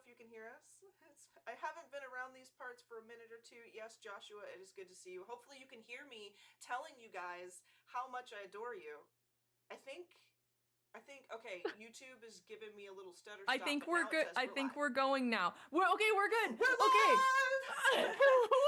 if you can hear us. I haven't been around these parts for a minute or two. Yes, Joshua, it is good to see you. Hopefully you can hear me telling you guys how much I adore you. I think okay, YouTube is giving me a little stutter I stop, think but we're now it good. says I we're think live. we're going now. We're good. We're Okay. live!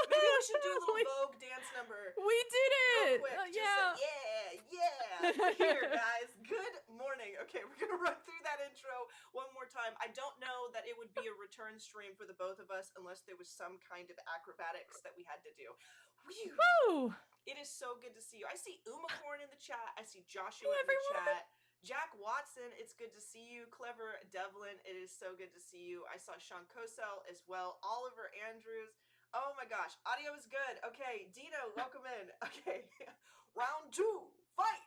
Maybe we should do a little Vogue dance number We did real it. quick. Just Yeah. yeah. We're here, guys. Good morning. Okay, we're going to run through that intro one more time. I don't know that it would be a return stream for the both of us unless there was some kind of acrobatics that we had to do. Whew. Woo! It is so good to see you. I see Umacorn in the chat. I see Hey, Joshua in the everyone. chat. Jack Watson, it's good to see you. Clever Devlin, it is so good to see you. I saw Sean Cosell as well. Oliver Andrews. Oh my gosh, audio is good. Okay, Dino, welcome in. Okay, round two, fight.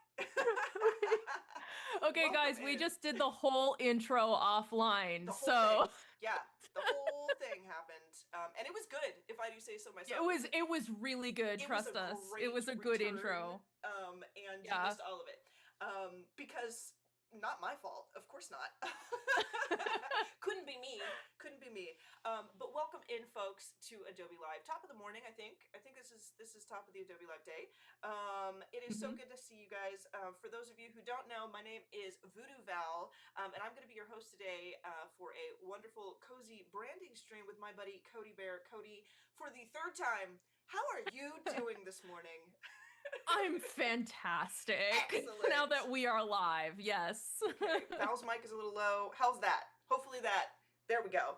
Okay, guys, we just did the whole intro offline, the whole so thing. Yeah, the whole thing happened, and it was good. If I do say so myself, it was really good. Trust us, it was a good intro. And you Yeah. missed all of it, because not my fault, of course not. Couldn't be me. But welcome in, folks, to Adobe Live. Top of the morning, I think this is top of the Adobe Live day. It is so good to see you guys. For those of you who don't know, my name is Voodoo Val, and I'm going to be your host today for a wonderful cozy branding stream with my buddy Cody Bear. Cody, for the third time, how are you doing this morning? I'm fantastic. Excellent. Now that we are live, yes. Okay, Val's mic is a little low. How's that? Hopefully that. There we go.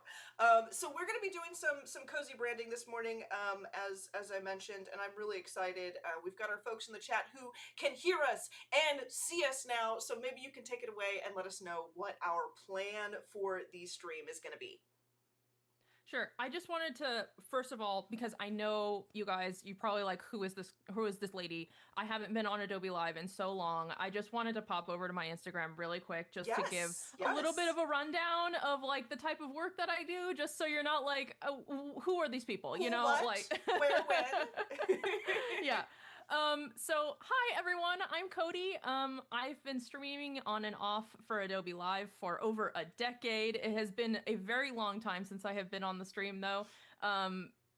So we're going to be doing some cozy branding this morning, as I mentioned, and I'm really excited. We've got our folks in the chat who can hear us and see us now, so maybe you can take it away and let us know what our plan for the stream is going to be. Sure. I just wanted to, first of all, because I know you guys, you probably like, who is this lady? I haven't been on Adobe Live in so long. I just wanted to pop over to my Instagram really quick just to give a little bit of a rundown of like the type of work that I do, just so you're not like, oh, who are these people? You know, what? like where, when? Yeah. So hi everyone, I'm Cody. I've been streaming on and off for Adobe Live for over a decade. It has been a very long time since I have been on the stream though.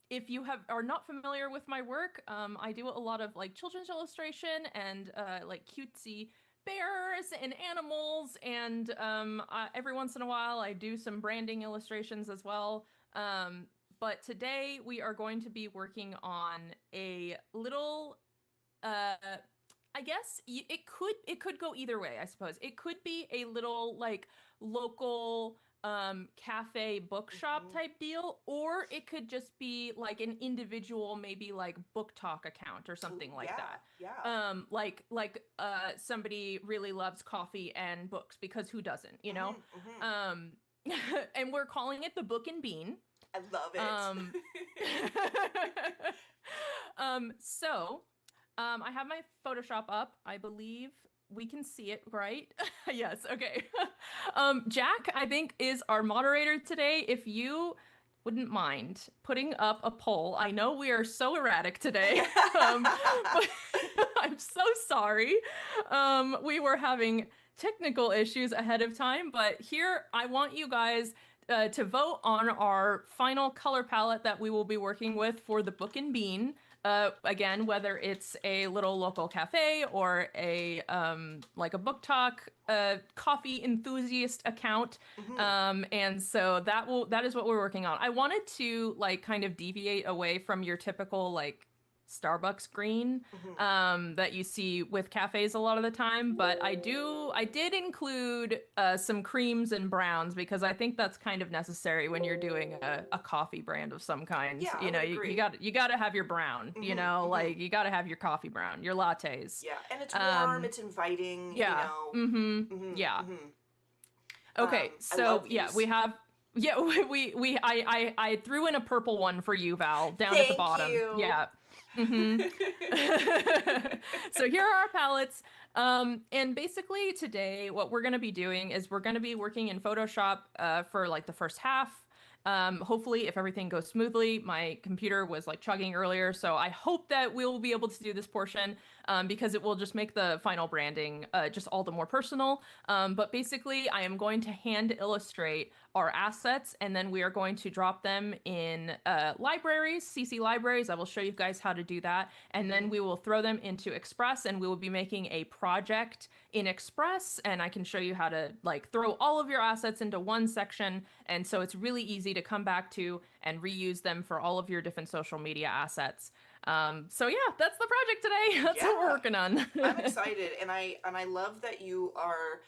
If you are not familiar with my work, I do a lot of like children's illustration and like cutesy bears and animals, and every once in a while I do some branding illustrations as well. But today we are going to be working on a little I guess it could go either way, I suppose. It could be a little like local cafe bookshop type deal, or it could just be like an individual, maybe like book talk account or something like that. Like somebody really loves coffee and books, because who doesn't, you know? And we're calling it the Book and Bean. I love it. So I have my Photoshop up. I believe we can see it, right? Yes, okay. Jack, I think, is our moderator today. If you wouldn't mind putting up a poll. I know we are so erratic today. But I'm so sorry. We were having technical issues ahead of time, but here I want you guys to vote on our final color palette that we will be working with for the Book and Bean. Again, whether it's a little local cafe or a like a book talk coffee enthusiast account. And so that is what we're working on. I wanted to like kind of deviate away from your typical like Starbucks green that you see with cafes a lot of the time, but I did include some creams and browns because I think that's kind of necessary when you're doing a coffee brand of some kind. Yeah, you know, you got to have your brown, you know, like you got to have your coffee brown, your lattes. Yeah, and it's warm, it's inviting, yeah. you know. Yeah. Okay, so yeah, we have I threw in a purple one for you, Val, down at the bottom. You. Yeah. So here are our palettes. And basically today what we're going to be doing is we're going to be working in Photoshop for like the first half. Hopefully, if everything goes smoothly, my computer was like chugging earlier, so I hope that we'll be able to do this portion because it will just make the final branding just all the more personal. But basically, I am going to hand illustrate our assets, and then we are going to drop them in libraries, CC libraries. I will show you guys how to do that. And then we will throw them into Express, and we will be making a project in Express, and I can show you how to like throw all of your assets into one section. And so it's really easy to come back to and reuse them for all of your different social media assets. So yeah, that's the project today. That's what we're working on. I'm excited, and I love that you are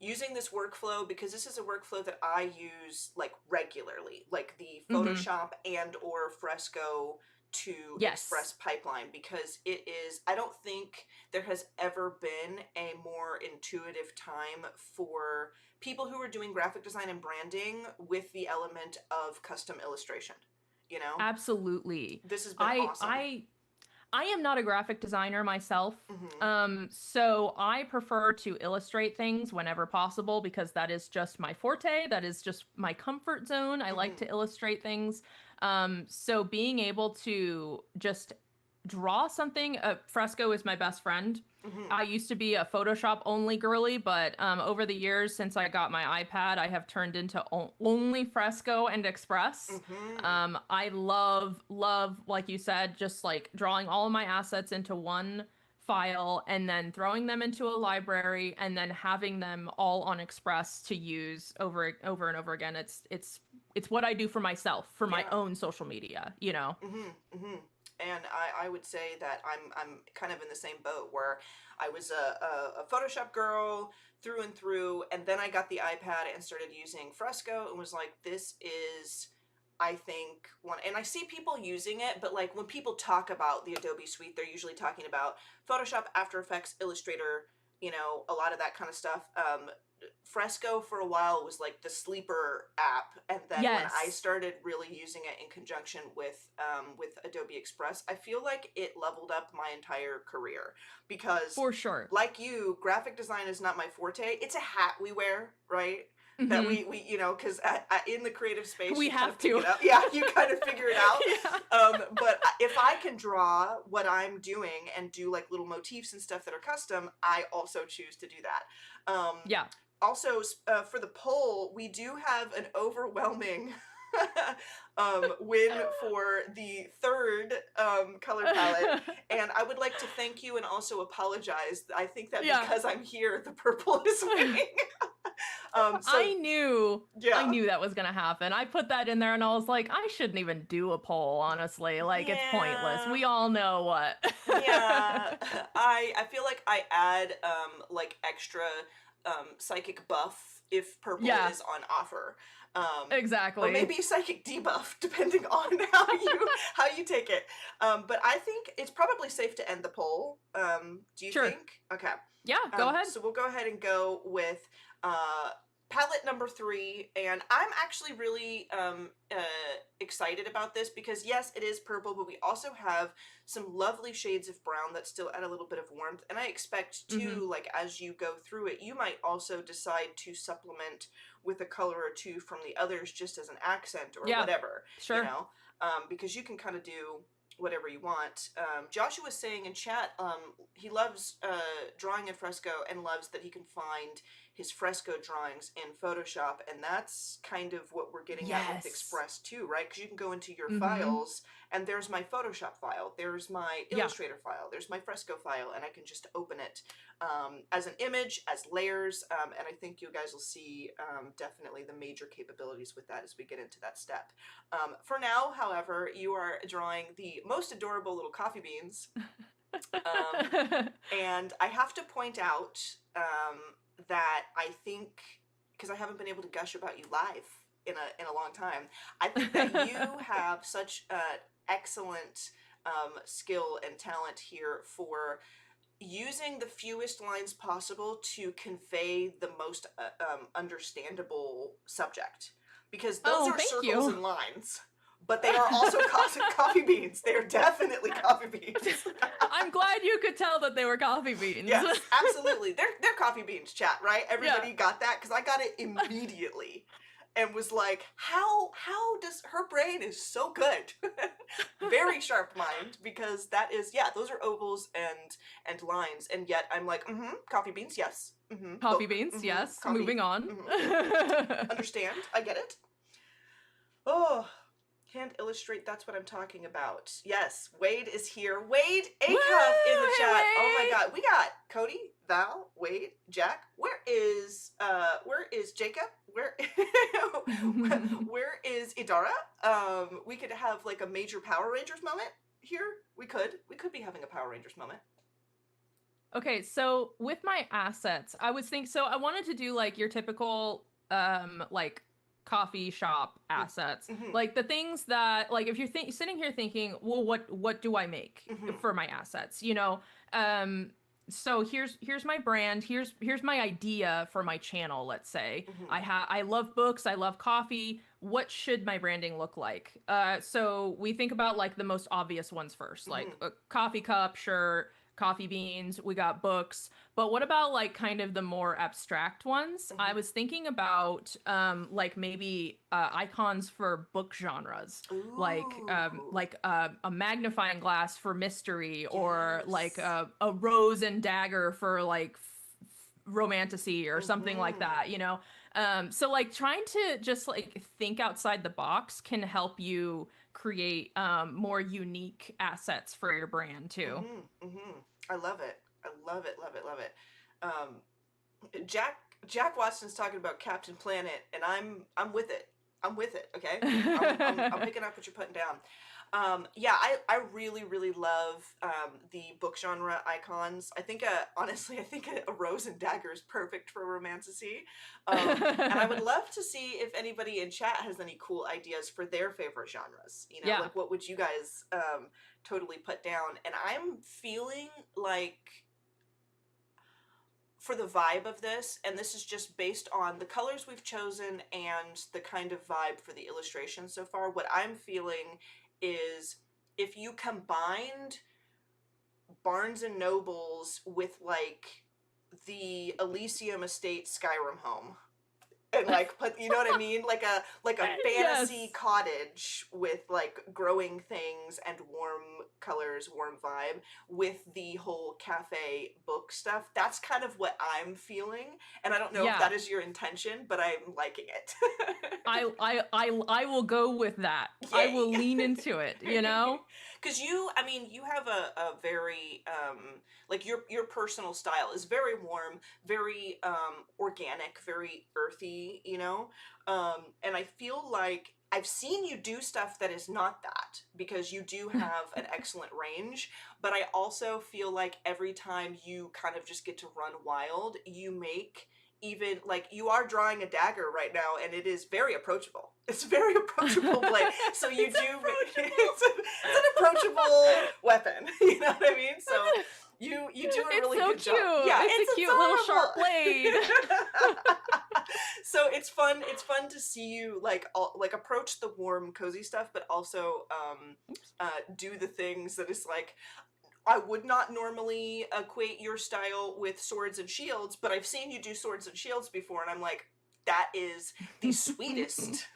using this workflow, because this is a workflow that I use like regularly, like the Photoshop and or Fresco to Express pipeline, because it is, I don't think there has ever been a more intuitive time for people who are doing graphic design and branding with the element of custom illustration, you know? Absolutely. This has been awesome. I am not a graphic designer myself. So I prefer to illustrate things whenever possible because that is just my forte. That is just my comfort zone. I like to illustrate things. So being able to just draw something, Fresco is my best friend. I used to be a Photoshop only girly, but over the years since I got my iPad, I have turned into only Fresco and Express. I love, like you said, just like drawing all of my assets into one file and then throwing them into a library and then having them all on Express to use over and over again. It's what I do for myself, for my own social media, you know? And I would say that I'm kind of in the same boat where I was a Photoshop girl through and through, and then I got the iPad and started using Fresco and was like, this is, I think, one, and I see people using it, but like when people talk about the Adobe suite, they're usually talking about Photoshop, After Effects, Illustrator, you know, a lot of that kind of stuff. Fresco for a while was like the sleeper app, and then when I started really using it in conjunction with Adobe Express, I feel like it leveled up my entire career, because for sure, like you, graphic design is not my forte. It's a hat we wear, right? That we you know, because in the creative space we you have kind of to. pick it up. Yeah, you kind of figure it out. But if I can draw what I'm doing and do like little motifs and stuff that are custom, I also choose to do that. Also, for the poll, we do have an overwhelming win for the third color palette, and I would like to thank you and also apologize. I think that because I'm here, the purple is winning. I knew that was gonna happen. I put that in there and I was like, I shouldn't even do a poll, honestly. Like, it's pointless. We all know what. I feel like I add like extra psychic buff if purple is on offer. Exactly. Or maybe psychic debuff, depending on how you take it. But I think it's probably safe to end the poll. Do you think? Okay. Yeah, go ahead. So we'll go ahead and go with palette number 3, and I'm actually really excited about this because yes, it is purple, but we also have some lovely shades of brown that still add a little bit of warmth, and I expect too, like as you go through it, you might also decide to supplement with a color or two from the others just as an accent or whatever, you know, because you can kind of do whatever you want. Joshua was saying in chat, he loves drawing in Fresco and loves that he can find his Fresco drawings in Photoshop, and that's kind of what we're getting at with Express too, right? Because you can go into your files, and there's my Photoshop file, there's my Illustrator file, there's my Fresco file, and I can just open it as an image, as layers, and I think you guys will see definitely the major capabilities with that as we get into that step. For now, however, you are drawing the most adorable little coffee beans, and I have to point out that I think, because I haven't been able to gush about you live in a long time, I think that you have such excellent skill and talent here for using the fewest lines possible to convey the most understandable subject, because those are circles and lines, but they are also coffee beans. They are definitely coffee beans. I'm glad you could tell that they were coffee beans. Yes, absolutely. They're coffee beans, chat, right? Everybody got that? Because I got it immediately. and was like, how does her brain is so good. Very sharp mind, because that is, yeah, those are ovals and lines, and yet I'm like, coffee beans, yes. Coffee Book, beans, yes. coffee. Moving on. Understand? I get it. Oh, hand illustrate, that's what I'm talking about. Yes, Wade is here. Wade Acuff in the chat. Wade. Oh my god. We got Cody, Val, Wade, Jack. Where is Jacob? Where where is Idara? We could have like a major Power Rangers moment here. We could be having a Power Rangers moment. Okay, so with my assets, I wanted to do like your typical like coffee shop assets. Like the things that, like, if you're sitting here thinking, well, what do I make for my assets, you know? So here's my brand, here's my idea for my channel, let's say. I love books, I love coffee. What should my branding look like? So we think about like the most obvious ones first, like a coffee cup, sure, coffee beans, we got books, but what about like kind of the more abstract ones? I was thinking about like maybe icons for book genres. Ooh. Like a magnifying glass for mystery, or like a rose and dagger for like romantasy or something like that, you know? So like trying to just like think outside the box can help you create more unique assets for your brand too. I love it. I love it, love it, love it. Jack Watson's talking about Captain Planet, and I'm with it. I'm with it, okay? I'm picking up what you're putting down. Yeah, I really, really love the book genre icons. I think, honestly, I think a rose and dagger is perfect for romantasy. And I would love to see if anybody in chat has any cool ideas for their favorite genres. You know, like what would you guys totally put down? And I'm feeling like, for the vibe of this, and this is just based on the colors we've chosen and the kind of vibe for the illustration so far, what I'm feeling is if you combined Barnes and Nobles with like the Elysium Estate Skyrim home, and like put, you know what I mean, like a fantasy cottage with like growing things and warm colors, warm vibe, with the whole cafe book stuff. That's kind of what I'm feeling, and I don't know if that is your intention, but I'm liking it. I will go with that. Yay. I will lean into it, you know? Because you have a very like your personal style is very warm, very organic, very earthy, you know? And I feel like I've seen you do stuff that is not that, because you do have an excellent range, but I also feel like every time you kind of just get to run wild, you make, even like, you are drawing a dagger right now, and it is very approachable. It's a very approachable blade. So you it's an approachable weapon. You know what I mean? So you do a really good job. Yeah, it's a cute little sharp blade. So it's fun to see you like approach the warm, cozy stuff, but also do the things that is like, I would not normally equate your style with swords and shields, but I've seen you do swords and shields before, and I'm like, that is the sweetest,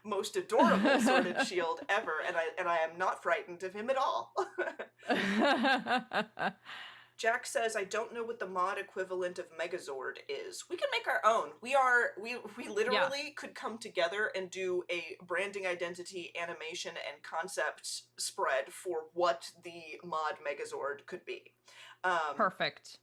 most adorable sword and shield ever, and I am not frightened of him at all. Jack says, I don't know what the mod equivalent of Megazord is. We can make our own. We literally could come together and do a branding, identity, animation, and concept spread for what the mod Megazord could be. Perfect.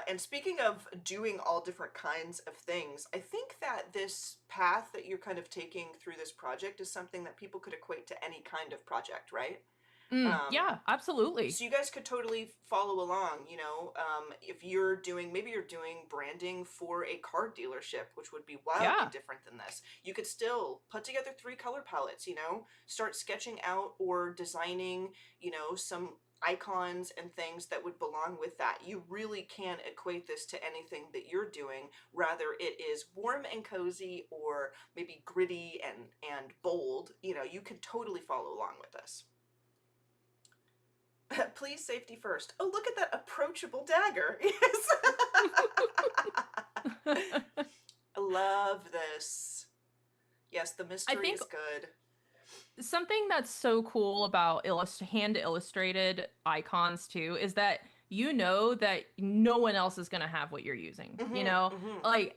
And speaking of doing all different kinds of things, I think that this path that you're kind of taking through this project is something that people could equate to any kind of project, right? Yeah, absolutely. So you guys could totally follow along, you know, if maybe you're doing branding for a card dealership, which would be wildly different than this. You could still put together 3 color palettes, you know, start sketching out or designing, you know, some icons and things that would belong with that. You really can equate this to anything that you're doing, rather it is warm and cozy or maybe gritty and bold. You know, you can totally follow along with this. Please, safety first. Oh, look at that approachable dagger. Yes. I love this. Yes, the I mystery think is good. something that's so cool about hand illustrated icons too is that you know that no one else is going to have what you're using, you Mm-hmm. know? Mm-hmm. Like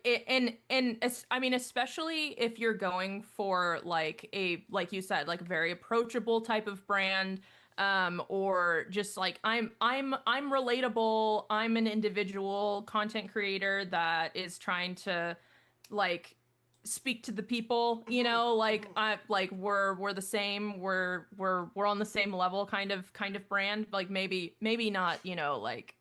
I mean, especially if you're going for like like you said, like very approachable type of brand, or just like I'm relatable, I'm an individual content creator that is trying to like speak to the people, you Mm-hmm. know, like Mm-hmm. I like we're the same, we're on the same level kind of brand. Like maybe not, you know, like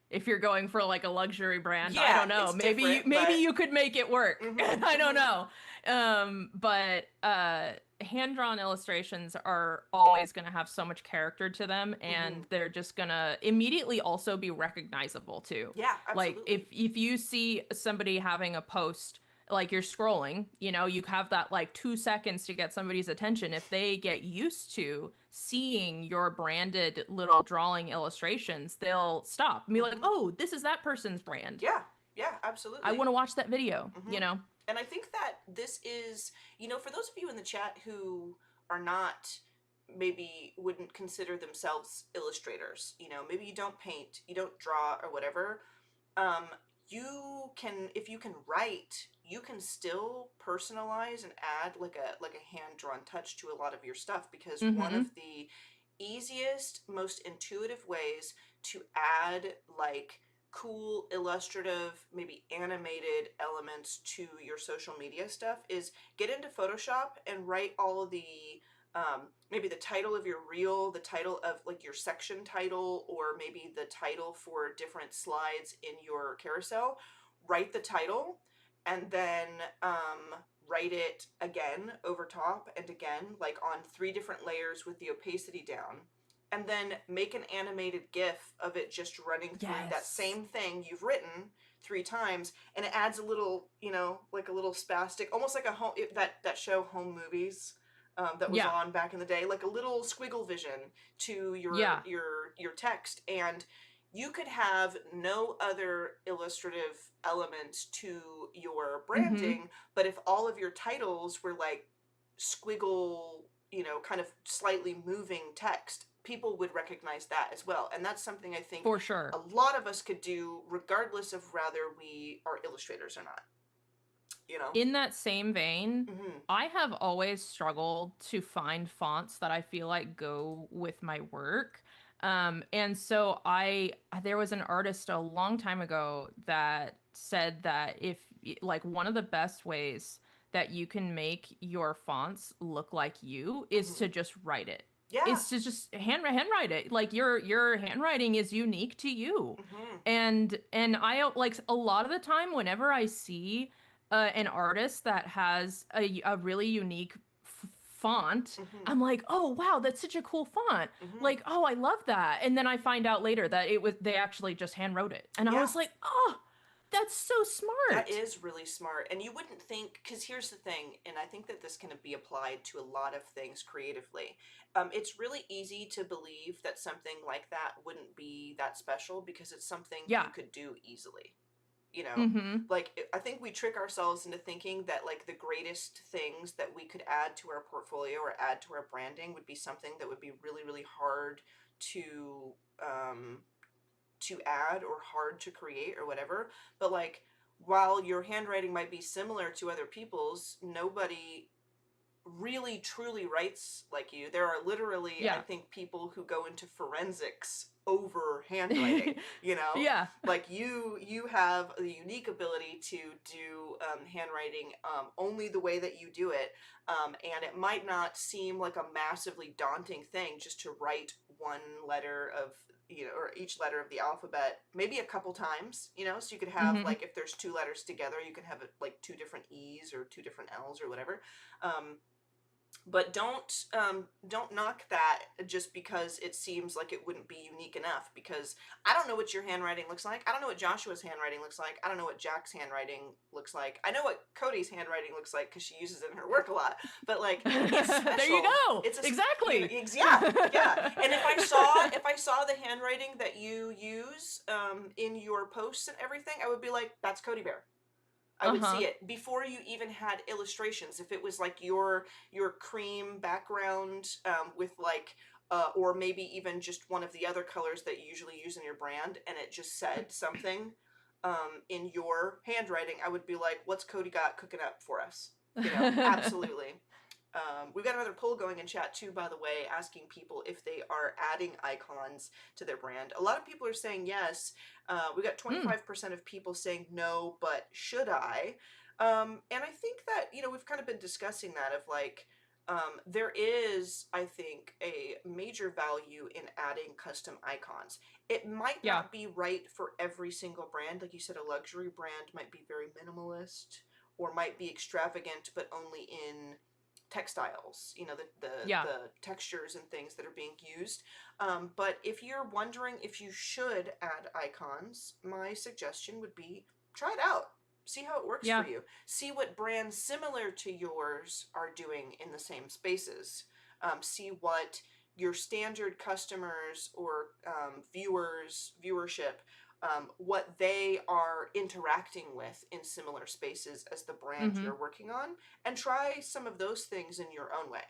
if you're going for like a luxury brand, I Yeah, don't know. it's different, Maybe but you could make it work. mm-hmm. I don't Mm-hmm. know. But hand-drawn illustrations are always going to have so much character to them, Mm-hmm. and they're just going to immediately also be recognizable too. Yeah, Like absolutely. if you see somebody having a post, like you're scrolling, you know, you have that like 2 seconds to get somebody's attention. If they get used to seeing your branded little drawing illustrations, they'll stop and be like, Mm-hmm. oh, this is that person's brand. Yeah, yeah, I absolutely. want to watch that video, Mm-hmm. you know? And I think that this is, for those of you in the chat who are not, maybe wouldn't consider themselves illustrators, maybe you don't paint, you don't draw or whatever, um, if you can write, you can still personalize and add like a hand-drawn touch to a lot of your stuff, because one of Mm-hmm. the easiest, most intuitive ways to add like cool illustrative, maybe animated elements to your social media stuff is get into Photoshop and write all of the maybe the title of your reel, the title of like your section title, or maybe the title for different slides in your carousel. Write the title and then write it again over top and again, like on 3 different layers with the opacity down. And then make an animated GIF of it just running through that Yes. same thing you've written 3 times, and it adds a little, like a little spastic, almost like a home that show Home Movies, that was Yeah. on back in the day, like a little squiggle vision to your Yeah. your your text. And you could have no other illustrative elements to your Mm-hmm. branding, but if all of your titles were like squiggle, kind of slightly moving text, people would recognize that as well. And that's something I think For a sure. lot of us could do, regardless of whether we are illustrators or not, you know? In that same vein, Mm-hmm. I have always struggled to find fonts that I feel like go with my work. And so there was an artist a long time ago that said that if like one of the best ways that you can make your fonts look like you is Mm-hmm. to just write it. Yeah. Is to just handwrite it. Like your handwriting is unique to you. Mm-hmm. And I like a lot of the time whenever I see an artist that has a really unique font, Mm-hmm. I'm like, oh wow, that's such a cool font. Mm-hmm. Like, oh, I love that. And then I find out later that they actually just hand wrote it, and I Yeah. was like, oh, that's so That smart. is really smart. And you wouldn't think, because here's the thing, and I think that this can be applied to a lot of things creatively. It's really easy to believe that something like that wouldn't be that special because it's something you Yeah. could do easily. You know, Mm-hmm. like I think we trick ourselves into thinking that like the greatest things that we could add to our portfolio or add to our branding would be something that would be really, really hard to um, to add or hard to create or whatever. But like, while your handwriting might be similar to other people's, nobody really truly writes like you. There are literally, I Yeah. think, people who go into forensics over handwriting, Yeah. like you have the unique ability to do handwriting only the way that you do it, and it might not seem like a massively daunting thing just to write one letter of, or each letter of the alphabet maybe a couple times, so you could have, Mm-hmm. like, if there's 2 letters together, you can have it like 2 different E's or 2 different L's or whatever. But don't knock that just because it seems like it wouldn't be unique enough, because I don't know what your handwriting looks like. I don't know what Joshua's handwriting looks like. I don't know what Jack's handwriting looks like. I know what Cody's handwriting looks like because she uses it in her work a lot. But like, it's There you special. go. It's Exactly. yeah, yeah. And if I saw the handwriting that you use in your posts and everything, I would be like, that's Cody Bear. I would see it before you even had illustrations. If it was like your cream background with like or maybe even just one of the other colors that you usually use in your brand, and it just said something in your handwriting, I would be like, what's Cody got cooking up for us? You know, absolutely. We've got another poll going in chat too, by the way, asking people if they are adding icons to their brand. A lot of people are saying yes. We got 25% of people saying no, but should I? And I think that, you know, we've kind of been discussing that of like, there is, I think, a major value in adding custom icons. It might not be right for every single brand. Like you said, a luxury brand might be very minimalist or might be extravagant, but only in textiles, you know, the textures and things that are being used. But if you're wondering if you should add icons, my suggestion would be try it out. See how it works for you. See what brands similar to yours are doing in the same spaces. See what your standard customers or viewership, what they are interacting with in similar spaces as the brand you're working on, and try some of those things in your own way.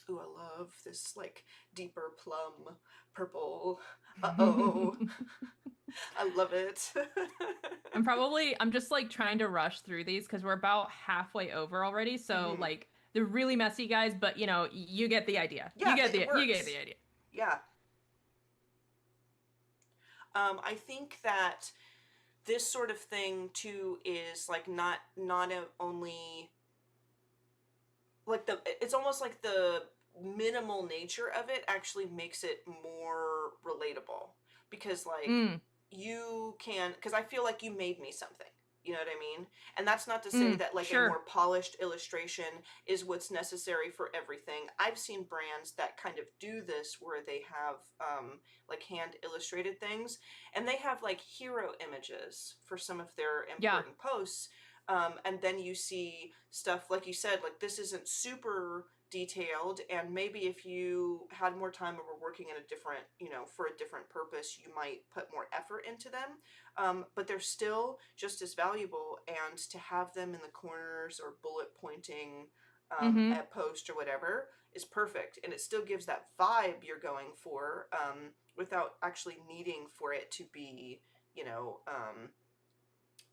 Ooh, I love this like deeper plum purple. Uh-oh. I love it. I'm just like trying to rush through these because we're about halfway over already. So like they're really messy, guys, but you know, you get the idea. Yeah, you get the idea. Yeah. I think that this sort of thing too is like not only like it's almost like the minimal nature of it actually makes it more relatable, because like you can, because I feel like you made me something, you know what I mean? And that's not to say that like a more polished illustration is what's necessary for everything. I've seen brands that kind of do this where they have like hand illustrated things, and they have like hero images for some of their important posts. And then you see stuff, like you said, like this isn't super detailed, and maybe if you had more time or were working in a different, you know, for a different purpose, you might put more effort into them. But they're still just as valuable, and to have them in the corners or bullet pointing a post or whatever is perfect. And it still gives that vibe you're going for without actually needing for it to be, you know,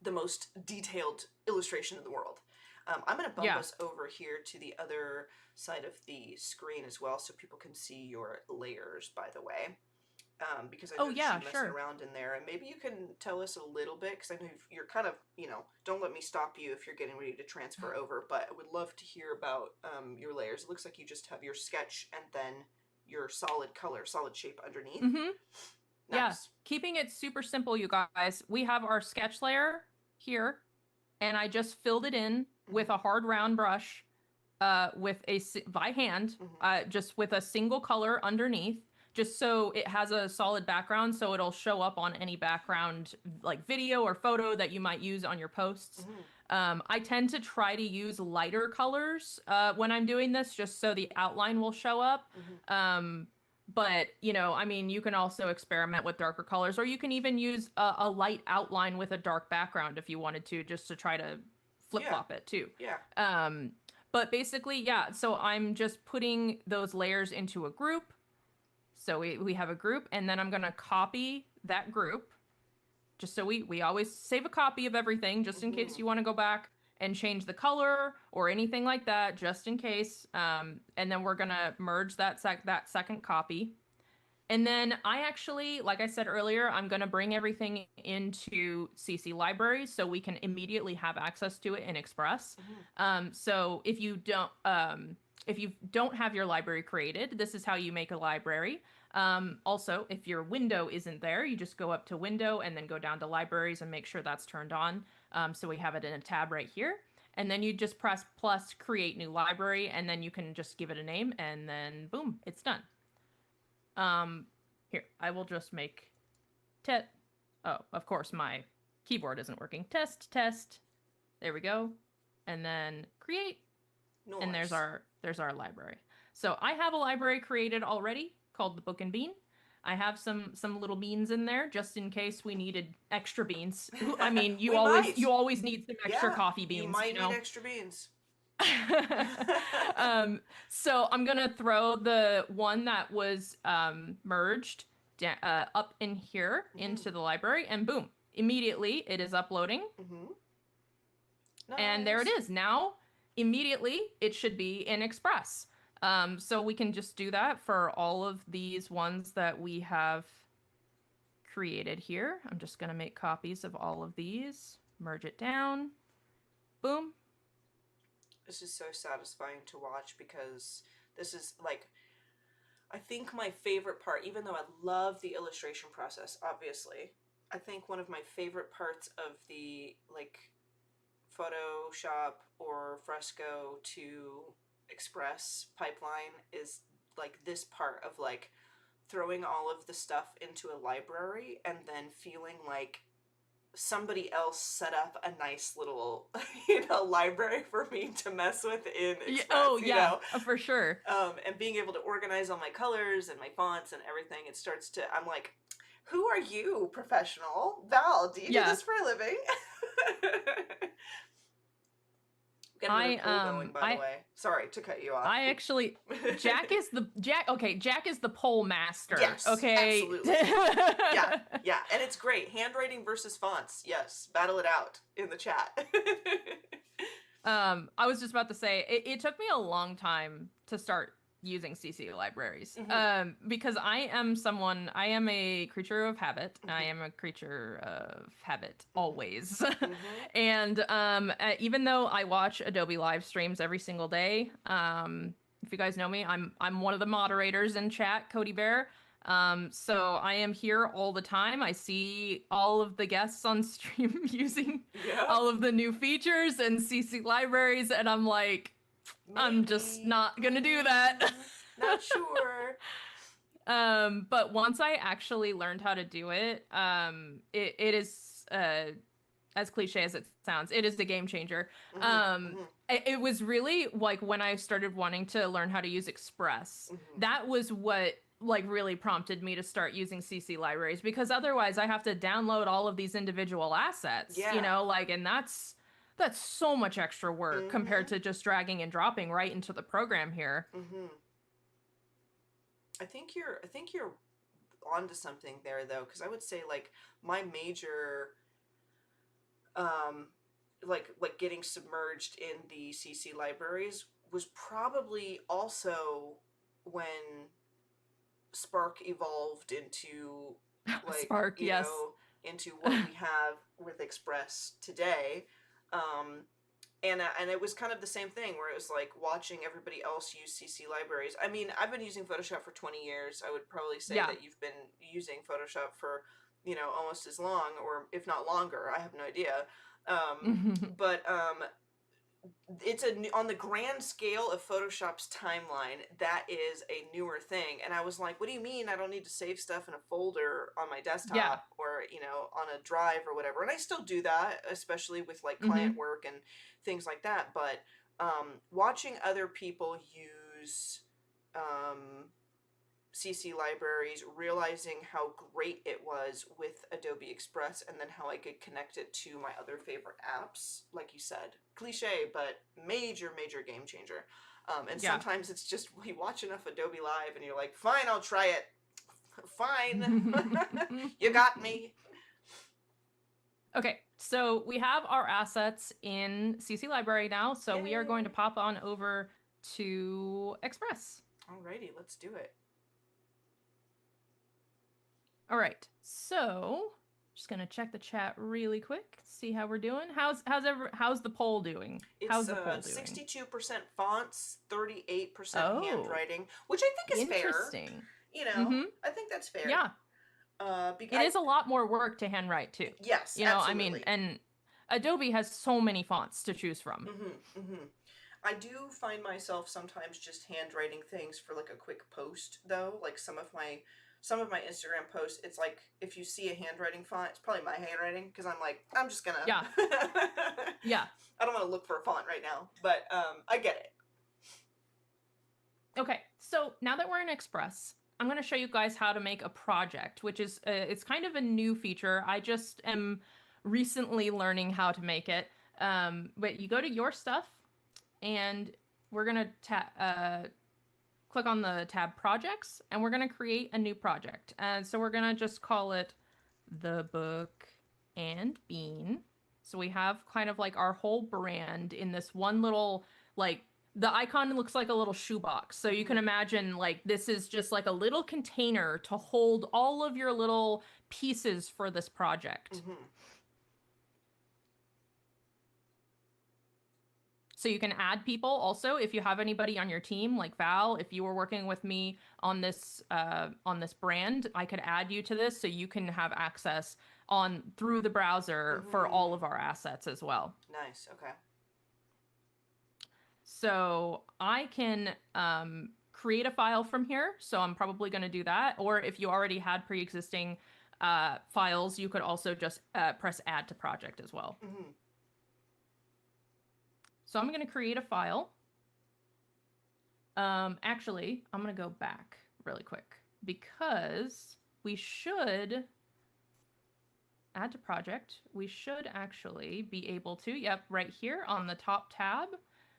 the most detailed illustration in the world. I'm going to bump us over here to the other side of the screen as well, so people can see your layers, by the way. Because I know you're messing around in there, and maybe you can tell us a little bit, because I know you're kind of, you know, don't let me stop you if you're getting ready to transfer over, but I would love to hear about your layers. It looks like you just have your sketch and then your solid color, solid shape underneath. Nice. Yeah, keeping it super simple, you guys. We have our sketch layer here, and I just filled it in with a hard round brush with by hand, just with a single color underneath, just so it has a solid background, so it'll show up on any background like video or photo that you might use on your posts. I tend to try to use lighter colors when I'm doing this, just so the outline will show up. But, you know, I mean, you can also experiment with darker colors, or you can even use a light outline with a dark background if you wanted to, just to try to flip-flop it too. But basically, so I'm just putting those layers into a group. So we have a group, and then I'm going to copy that group, just so we always save a copy of everything, just in case you want to go back and change the color or anything like that, just in case. And then we're gonna merge that second copy. And then I actually, like I said earlier, I'm gonna bring everything into CC Library so we can immediately have access to it in Express. So if you don't have your library created, this is how you make a library. Also, if your window isn't there, you just go up to window and then go down to libraries and make sure that's turned on. So we have it in a tab right here. And then you just press plus create new library, and then you can just give it a name, and then boom, it's done. Here, I will just make oh, of course my keyboard isn't working. Test. There we go. And then create. Nice. And there's our library. So I have a library created already called the Book and Bean. I have some little beans in there just in case we needed extra beans. I mean, We might. you always need some extra Yeah, coffee you beans, might you need know. extra beans. So I'm gonna throw the one that was merged up in here into the library, and boom, immediately it is uploading. And there it Nice. is. Now, immediately, it should be in Express. So we can just do that for all of these ones that we have created here. I'm just going to make copies of all of these, merge it down, boom. This is so satisfying to watch because this is like, I think my favorite part, even though I love the illustration process, obviously, I think one of my favorite parts of the like Photoshop or Fresco to Express pipeline is like this part of like throwing all of the stuff into a library and then feeling like somebody else set up a nice little library for me to mess with in Express. Oh yeah, for sure. And being able to organize all my colors and my fonts and everything, it starts to, I'm like, who are you, professional? Val, do you do this for a living? Get another poll going, by the way. Sorry to cut you off. I actually, Jack is the poll master. Yes, okay, absolutely. yeah, and it's great. Handwriting versus fonts. Yes, battle it out in the chat. I was just about to say it took me a long time to start using CC libraries, because I am a creature of habit. I am a creature of habit always. And even though I watch Adobe live streams every single day, if you guys know me, I'm one of the moderators in chat, Cody Bear. So I am here all the time. I see all of the guests on stream using all of the new features and CC libraries, and I'm like, maybe. I'm just not gonna do that. Not sure. But once I actually learned how to do it, it is as cliche as it sounds, it is the game changer. It was really like when I started wanting to learn how to use Express, that was what like really prompted me to start using CC libraries, because otherwise I have to download all of these individual assets, you know, like, and that's so much extra work compared to just dragging and dropping right into the program here. I think you're onto something there though, because I would say like my major like getting submerged in the CC libraries was probably also when Spark evolved into like Spark, you know, into what we have with Express today. And it was kind of the same thing where it was like watching everybody else use CC libraries. I mean, I've been using Photoshop for 20 years. I would probably say that you've been using Photoshop for, you know, almost as long, or if not longer. I have no idea. But it's on the grand scale of Photoshop's timeline, that is a newer thing. And I was like, what do you mean I don't need to save stuff in a folder on my desktop or, you know, on a drive or whatever? And I still do that, especially with like client work and things like that. But watching other people use CC libraries, realizing how great it was with Adobe Express, and then how I could connect it to my other favorite apps, like you said, cliche, but major game changer. And sometimes it's just, you watch enough Adobe Live and you're like, fine, I'll try it. Fine. You got me. Okay, so we have our assets in CC Library now, so we are going to pop on over to Express. Alrighty, let's do it. All right, so just gonna check the chat really quick, see how we're doing. How's the poll doing? How's the poll doing? 62% fonts, 38% handwriting, which I think is fair. Interesting. You know, I think that's fair. Yeah. Because it is a lot more work to handwrite too. Yes, you know, absolutely. I mean, and Adobe has so many fonts to choose from. I do find myself sometimes just handwriting things for like a quick post though. Like some of my Instagram posts, it's like if you see a handwriting font, it's probably my handwriting, because I'm like, I'm just gonna I don't want to look for a font right now, but I get it. Okay, so now that we're in Express, I'm going to show you guys how to make a project, which is it's kind of a new feature. I just am recently learning how to make it. But you go to your stuff, and we're going to click on the tab projects, and we're going to create a new project. And so we're going to just call it the Book and Bean. So we have kind of like our whole brand in this one little, like, the icon looks like a little shoebox. So you can imagine like this is just like a little container to hold all of your little pieces for this project. So you can add people also if you have anybody on your team, like Val. If you were working with me on this brand, I could add you to this so you can have access on through the browser for all of our assets as well. Nice. Okay. So I can create a file from here. So I'm probably going to do that. Or if you already had pre-existing files, you could also just press add to project as well. So I'm going to create a file. Actually, I'm going to go back really quick because we should add to project. We should actually be able to, yep, right here on the top tab,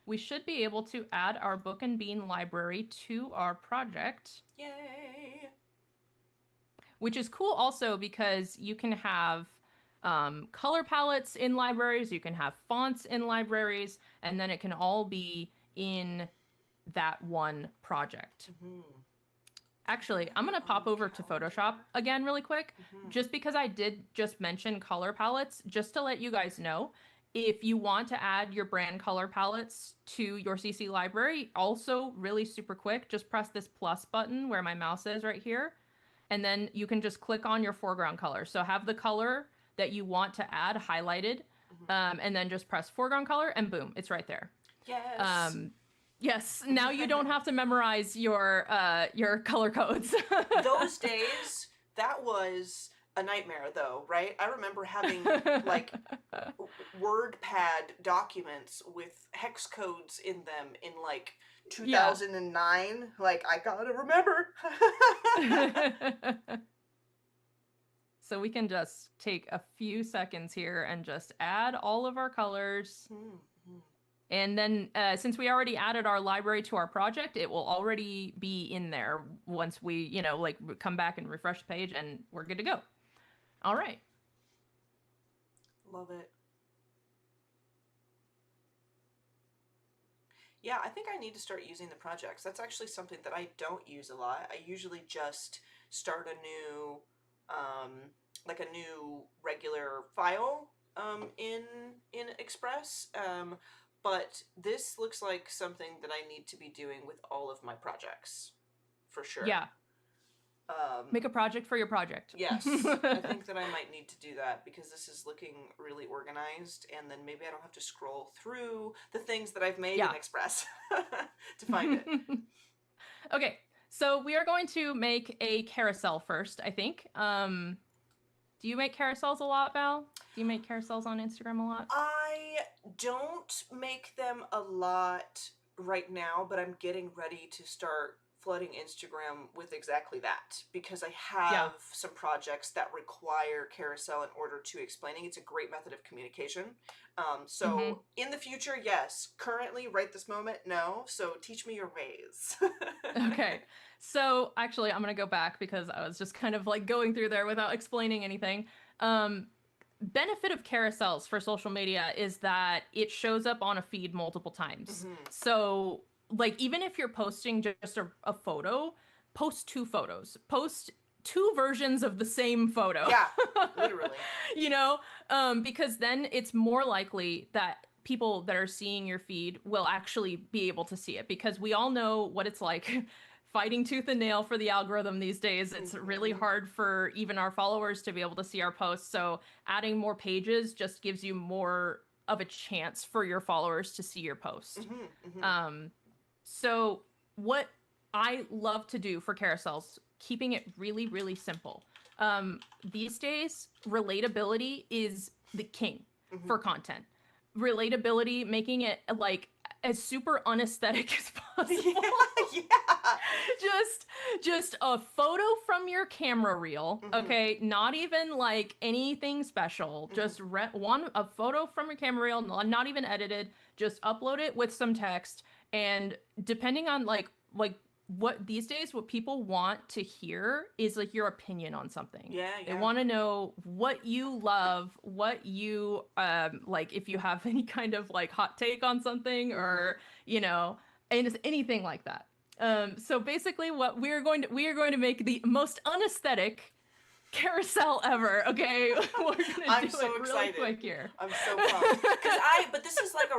we should be able to add our Book and Bean library to our project. Yay! Which is cool also because you can have color palettes in libraries, you can have fonts in libraries, and then it can all be in that one project. Actually, I'm going to pop over to Photoshop again really quick, just because I did just mention color palettes, just to let you guys know. If you want to add your brand color palettes to your CC library, also really super quick, just press this plus button where my mouse is right here, and then you can just click on your foreground color. So have the color that you want to add highlighted, and then just press foreground color, and boom, it's right there. Yes. Yes, now you don't have to memorize your color codes. Those days, that was a nightmare though, right? I remember having like WordPad documents with hex codes in them in like 2009. Like, I gotta remember. So we can just take a few seconds here and just add all of our colors. And then since we already added our library to our project, it will already be in there once we, you know, like come back and refresh the page, and we're good to go. All right. Love it. Yeah, I think I need to start using the projects. That's actually something that I don't use a lot. I usually just start a new, like a new regular file in Express. But this looks like something that I need to be doing with all of my projects, for sure. Yeah. Make a project for your project. Yes, I think that I might need to do that because this is looking really organized, and then maybe I don't have to scroll through the things that I've made in Express to find it. Okay, so we are going to make a carousel first, I think. Do you make carousels a lot, Val? Do you make carousels on Instagram a lot? I don't make them a lot right now, but I'm getting ready to start flooding Instagram with exactly that because I have some projects that require carousel in order to explaining. It's a great method of communication. So in the future, yes. Currently, right this moment, no. So teach me your ways. Okay. So actually, I'm going to go back because I was just kind of like going through there without explaining anything. Benefit of carousels for social media is that it shows up on a feed multiple times. So like, even if you're posting just a photo, post 2 photos, post 2 versions of the same photo. Yeah, literally. You know, because then it's more likely that people that are seeing your feed will actually be able to see it, because we all know what it's like fighting tooth and nail for the algorithm these days. It's really hard for even our followers to be able to see our posts. So adding more pages just gives you more of a chance for your followers to see your post. So what I love to do for carousels, keeping it really, really simple. These days, relatability is the king for content. Relatability, making it like as super unaesthetic as possible. Yeah. just a photo from your camera reel, okay? Not even like anything special. Just a photo from your camera reel, not even edited. Just upload it with some text, and depending on like what these days what people want to hear is like your opinion on something. Yeah, They want to know what you love, what you like, if you have any kind of like hot take on something, or you know, and anything like that. So basically what we are going to make the most unaesthetic carousel ever. Okay, we're gonna do so it really quick here. I'm so pumped but this is like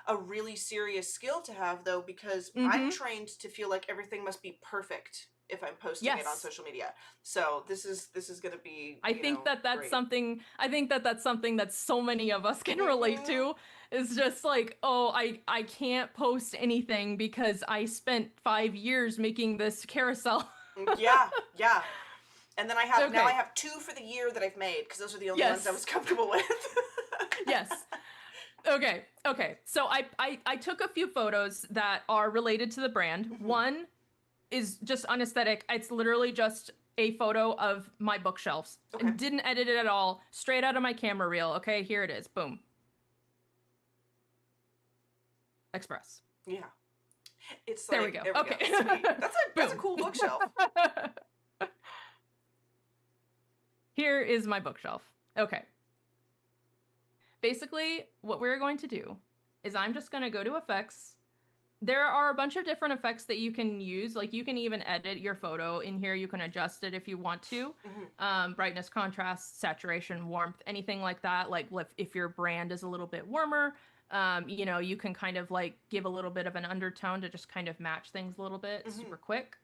a really serious skill to have though, because I'm trained to feel like everything must be perfect if I'm posting it on social media. So this is gonna be, I think that that's great. something. I think that that's something that so many of us can relate to. Is just like, oh, I can't post anything because I spent 5 years making this carousel. Yeah. And then I have 2 for the year that I've made, because those are the only ones I was comfortable with. Yes. Okay. So I took a few photos that are related to the brand. One is just unaesthetic. It's literally just a photo of my bookshelves. Okay. Didn't edit it at all. Straight out of my camera reel. Okay, here it is. Boom. Express. Yeah. It's there like, we go. Okay. Sweet. That's a cool bookshelf. Here is my bookshelf. Okay. Basically, what we're going to do is I'm just going to go to effects. There are a bunch of different effects that you can use. Like you can even edit your photo in here. You can adjust it if you want to. Brightness, contrast, saturation, warmth, anything like that. Like if your brand is a little bit warmer, you know, you can kind of like give a little bit of an undertone to just kind of match things a little bit super quick.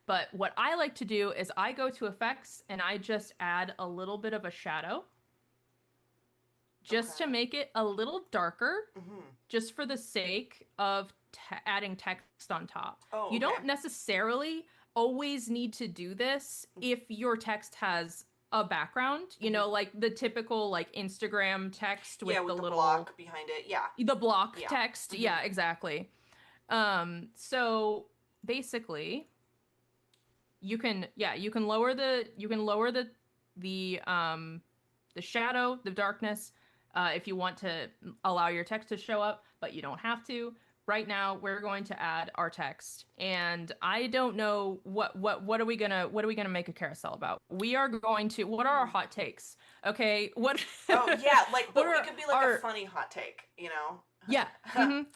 But what I like to do is I go to effects and I just add a little bit of a shadow. Just to make it a little darker, just for the sake of adding text on top. You don't necessarily always need to do this if your text has a background, you know, like the typical like Instagram text with the little block behind it. Yeah. The block text. Yeah, exactly. So basically you can lower the shadow, the darkness, if you want to allow your text to show up, but you don't have to. Right now, we're going to add our text, and I don't know what are we gonna make a carousel about. We are going to. What are our hot takes? Okay, what? Oh yeah, like but it could be like a funny hot take, you know? Yeah,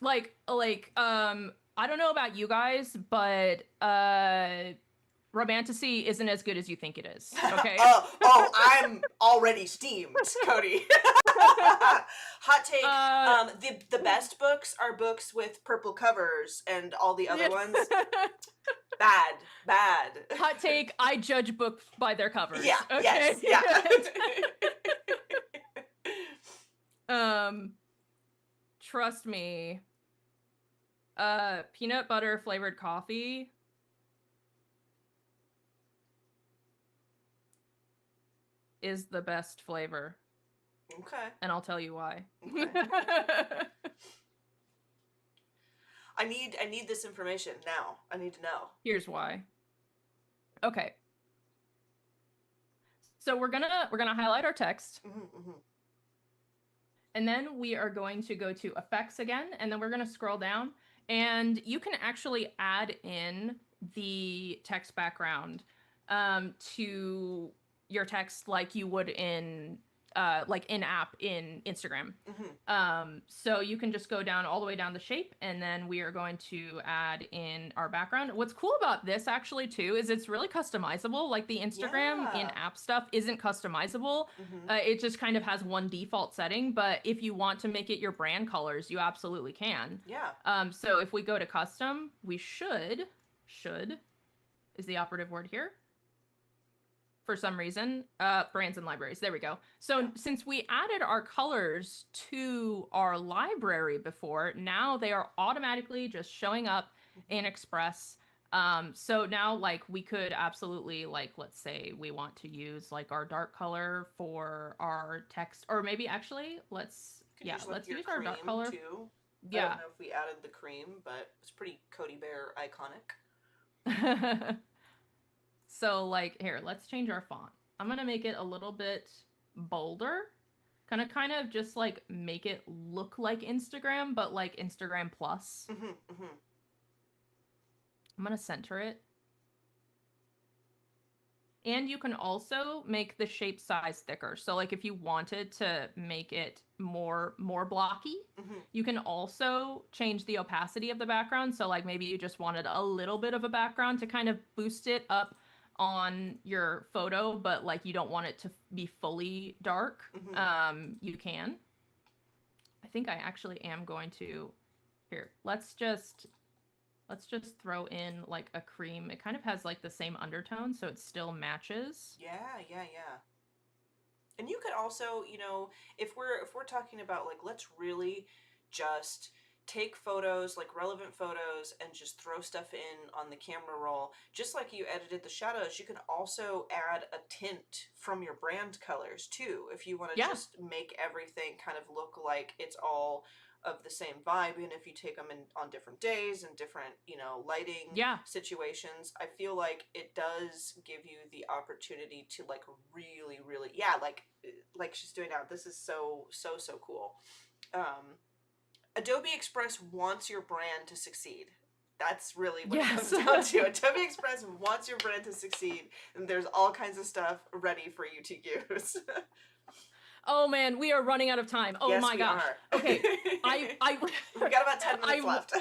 like I don't know about you guys, but Romantasy isn't as good as you think it is. Okay. I'm already steamed, Cody. Hot take. The best books are books with purple covers, and all the other ones bad. Hot take. I judge books by their covers. Yeah. Okay? Yes. Yeah. Trust me. Peanut butter flavored coffee is the best flavor. Okay. And I'll tell you why. Okay. I need this information now. I need to know. Here's why. Okay. So we're gonna highlight our text. And then we are going to go to effects again, and then we're going to scroll down, and you can actually add in the text background to your text like you would in like in-app in Instagram. So you can just go down all the way down the shape, and then we are going to add in our background. What's cool about this actually too is it's really customizable. Like the Instagram in-app stuff isn't customizable. It just kind of has one default setting, but if you want to make it your brand colors, you absolutely can. Yeah. So if we go to custom, we should is the operative word here. For some reason, brands and libraries. There we go. So since we added our colors to our library before, now they are automatically just showing up in Express. So now like we could absolutely, like, let's say we want to use like our dark color for our text, or maybe actually let's use our dark color too. Yeah. I don't know if we added the cream, but it's pretty Cody Bear iconic. So like here, let's change our font. I'm gonna make it a little bit bolder. Gonna kind of just like make it look like Instagram, but like Instagram plus. I'm gonna center it. And you can also make the shape size thicker. So like if you wanted to make it more blocky, you can also change the opacity of the background. So like maybe you just wanted a little bit of a background to kind of boost it up on your photo, but like you don't want it to be fully dark. You can. I think I actually am going to here. Let's just throw in like a cream. It kind of has like the same undertone, so it still matches. Yeah, yeah, yeah. And you could also, if we're talking about like let's really just take photos, like relevant photos, and just throw stuff in on the camera roll, just like you edited the shadows, you can also add a tint from your brand colors too, if you want to Yeah. just make everything kind of look like it's all of the same vibe. And if you take them in on different days and different, lighting Yeah. situations, I feel like it does give you the opportunity to like really, really, yeah, like she's doing now. This is so, so, so cool. Adobe Express wants your brand to succeed. That's really what it comes down to. Adobe Express wants your brand to succeed, and there's all kinds of stuff ready for you to use. Oh man, we are running out of time. Oh yes, my gosh. Are. Okay. We got about 10 minutes left.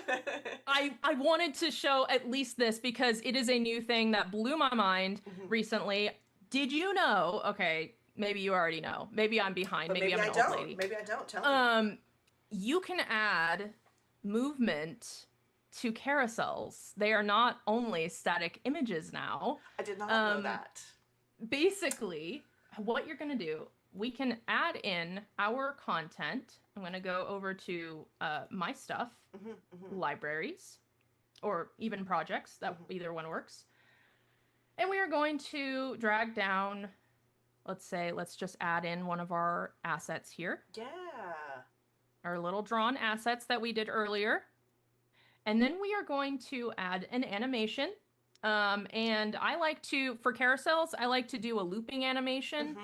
I wanted to show at least this because it is a new thing that blew my mind recently. Did you know? Okay, maybe you already know. Maybe I'm behind. But maybe I'm an old lady. Maybe I don't. Tell me. You can add movement to carousels. They are not only static images now. I did not know that. Basically, what you're going to do, we can add in our content. I'm going to go over to my stuff, libraries, or even projects. That either one works. And we are going to drag down, let's just add in one of our assets here. Yeah. Our little drawn assets that we did earlier. And then we are going to add an animation. And I like to, for carousels, I like to do a looping animation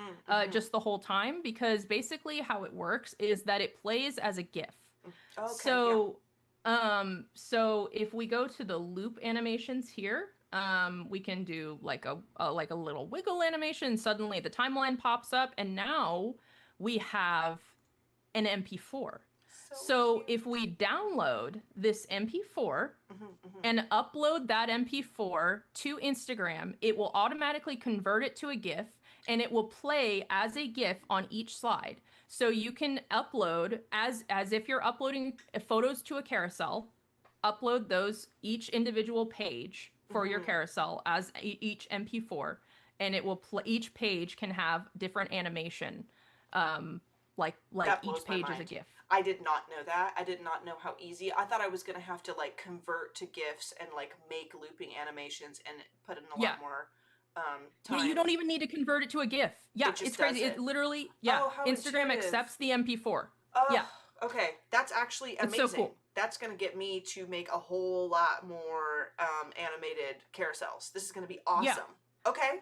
just the whole time, because basically how it works is that it plays as a GIF. Okay, So if we go to the loop animations here, we can do like a little wiggle animation. Suddenly the timeline pops up, and now we have an MP4. So if we download this MP4 and upload that MP4 to Instagram, it will automatically convert it to a GIF, and it will play as a GIF on each slide. So you can upload as if you're uploading photos to a carousel, upload those each individual page for your carousel as each MP4, and it will each page can have different animation. Like each page is a GIF. I did not know that. I did not know how easy. I thought I was gonna have to like convert to GIFs and like make looping animations and put in a lot more time. Yeah, you don't even need to convert it to a GIF. Yeah, it's crazy. It literally, Instagram accepts the MP4. Oh, yeah. Okay, that's actually amazing. It's so cool. That's gonna get me to make a whole lot more animated carousels. This is gonna be awesome. Yeah. Okay.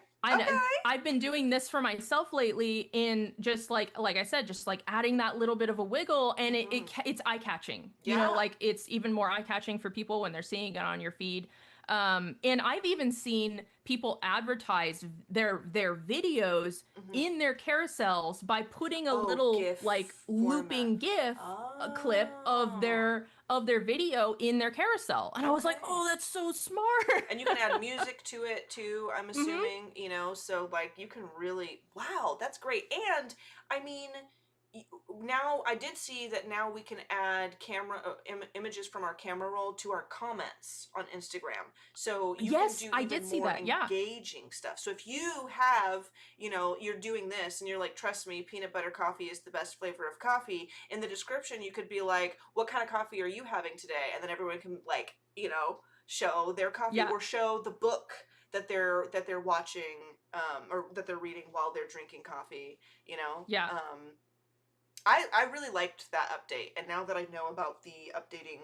I've been doing this for myself lately in just like I said, just like adding that little bit of a wiggle, and it's eye-catching. Yeah. You know, like it's even more eye-catching for people when they're seeing it on your feed. And I've even seen people advertise their videos in their carousels by putting a little GIF like looping GIF clip of their video in their carousel. And I was like, oh, that's so smart. And you can add music to it too, I'm assuming, so like you can really, wow, that's great. And I mean, now I did see that now we can add camera images from our camera roll to our comments on Instagram. So you can do even more engaging stuff. So if you have, you're doing this and you're like, trust me, peanut butter coffee is the best flavor of coffee. In the description, you could be like, what kind of coffee are you having today? And then everyone can like, show their coffee or show the book that they're watching or that they're reading while they're drinking coffee, Yeah. I really liked that update, and now that I know about the updating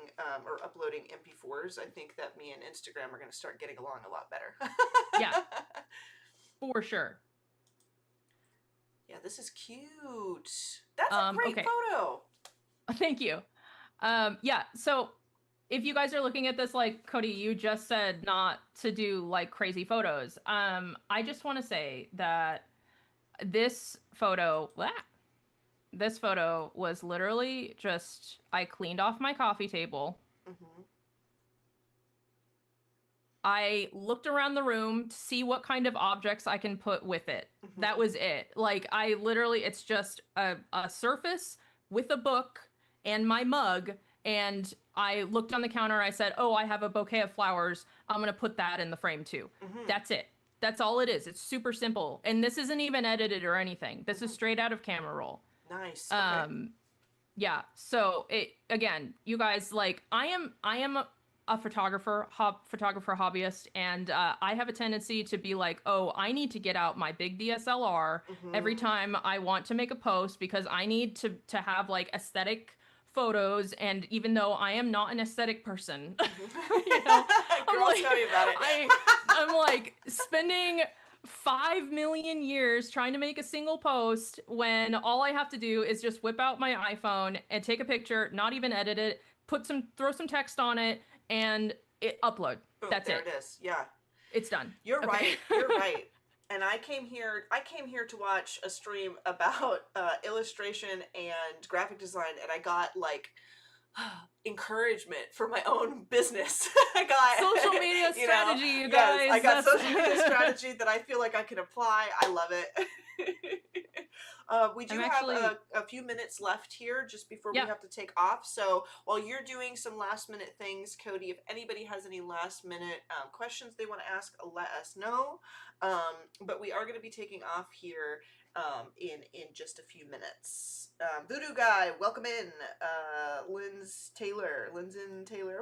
or uploading MP4s, I think that me and Instagram are going to start getting along a lot better. Yeah, for sure. Yeah, this is cute. That's a great Okay. photo. Thank you. Yeah, so if you guys are looking at this, like Cody, you just said not to do like crazy photos. I just want to say that this photo, this photo was literally just, I cleaned off my coffee table. Mm-hmm. I looked around the room to see what kind of objects I can put with it. Mm-hmm. That was it. Like, I literally, it's just a surface with a book and my mug. And I looked on the counter. I said, oh, I have a bouquet of flowers. I'm going to put that in the frame too. Mm-hmm. That's it. That's all it is. It's super simple. And this isn't even edited or anything. This is straight out of camera roll. Nice. Okay. Yeah. So it, again, you guys, like, I am a photographer hobbyist, and I have a tendency to be like, oh, I need to get out my big DSLR every time I want to make a post, because I need to have like aesthetic photos. And even though I am not an aesthetic person, you know, Girl, tell me about it. I'm like spending 5 million years trying to make a single post when all I have to do is just whip out my iPhone and take a picture, not even edit it, throw some text on it, and upload. Boom, That's there it. It is. Yeah. It's done. You're Okay. right. You're right. And I came here to watch a stream about illustration and graphic design, and I got like encouragement for my own business. I got social media strategy, you guys. Yes, I got social media strategy that I feel like I can apply. I love it. We do have a few minutes left here just before we have to take off. So while you're doing some last minute things, Cody, if anybody has any last minute questions they want to ask, let us know. But we are going to be taking off here in just a few minutes. Voodoo Guy, welcome in. Lindsay Taylor,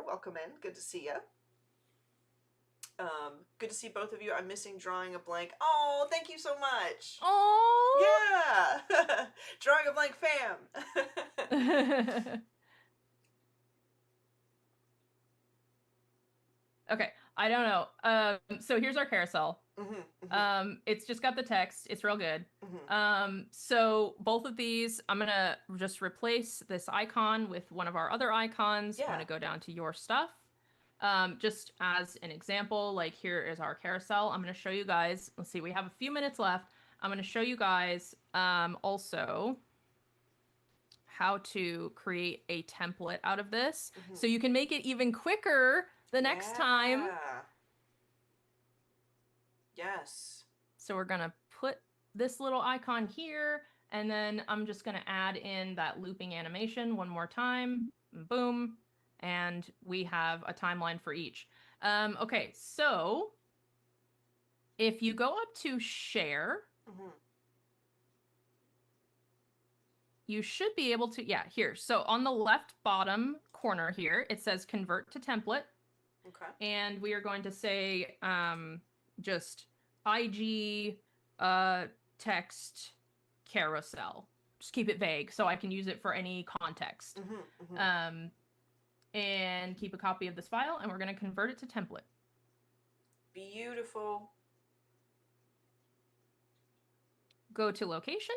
welcome in. Good to see you. Good to see both of you. I'm missing drawing a blank. Oh, thank you so much. Oh, yeah. Drawing a blank fam. Okay, I don't know. So here's our carousel. It's just got the text. It's real good. So both of these, I'm gonna just replace this icon with one of our other icons. I'm gonna go down to your stuff. Just as an example, like here is our carousel. I'm going to show you guys. Let's see, we have a few minutes left. I'm going to show you guys also how to create a template out of this so you can make it even quicker the next time. Yes. So we're going to put this little icon here, and then I'm just going to add in that looping animation one more time. Boom. And we have a timeline for each. Okay, so if you go up to share, you should be able to, here. So on the left bottom corner here, it says convert to template. Okay. And we are going to say just IG text carousel. Just keep it vague so I can use it for any context. And keep a copy of this file, and we're going to convert it to template. Beautiful. Go to location.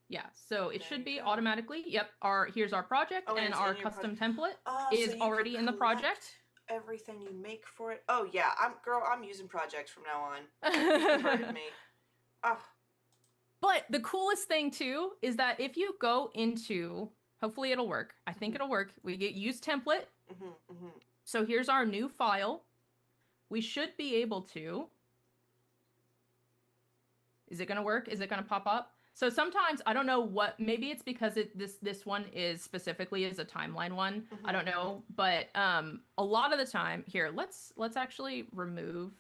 Yeah, so it should be automatically. Yep, here's our project, and our custom template is already in the project. Everything you make for it. Oh yeah, I'm using projects from now on. You converted me. Oh. But the coolest thing too is that if you go into, hopefully it'll work. I think it'll work. We get use template. So here's our new file. We should be able to. Is it going to work? Is it going to pop up? So sometimes, I don't know what, maybe it's because this one is specifically as a timeline one. I don't know. But a lot of the time, here, let's actually remove.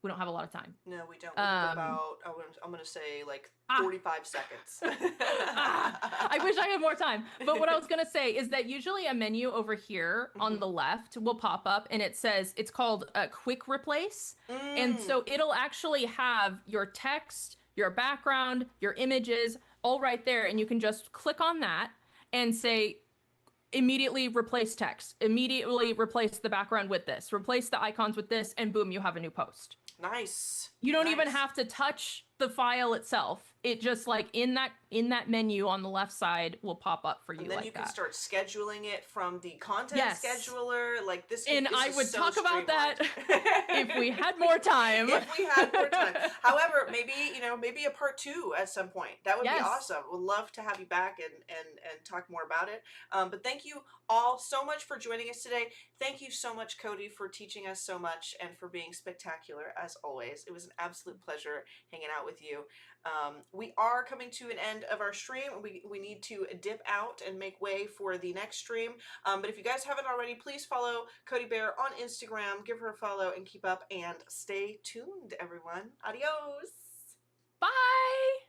We don't have a lot of time. No, we don't. We have about, I'm going to say like 45 seconds. I wish I had more time. But what I was going to say is that usually a menu over here on the left will pop up, and it says, it's called a quick replace. And so it'll actually have your text, your background, your images, all right there. And you can just click on that and say, immediately replace text, immediately replace the background with this, replace the icons with this, and boom, you have a new post. Nice. You don't even Nice. have to touch the file itself. It just like in that menu on the left side will pop up for you And then like you can that. start scheduling it from the content Yes. scheduler. Like this. And this I is would so talk about that streamlined. if we had more time. If we had more time. However, maybe, maybe a part 2 at some point. That would be Yes. awesome. We'd love to have you back and talk more about it. But thank you all so much for joining us today. Thank you so much, Codi, for teaching us so much and for being spectacular as always. It was an absolute pleasure hanging out with you. We are coming to an end of our stream. We need to dip out and make way for the next stream. But if you guys haven't already, please follow Codi Bear on Instagram. Give her a follow and keep up and stay tuned, everyone. Adios. Bye.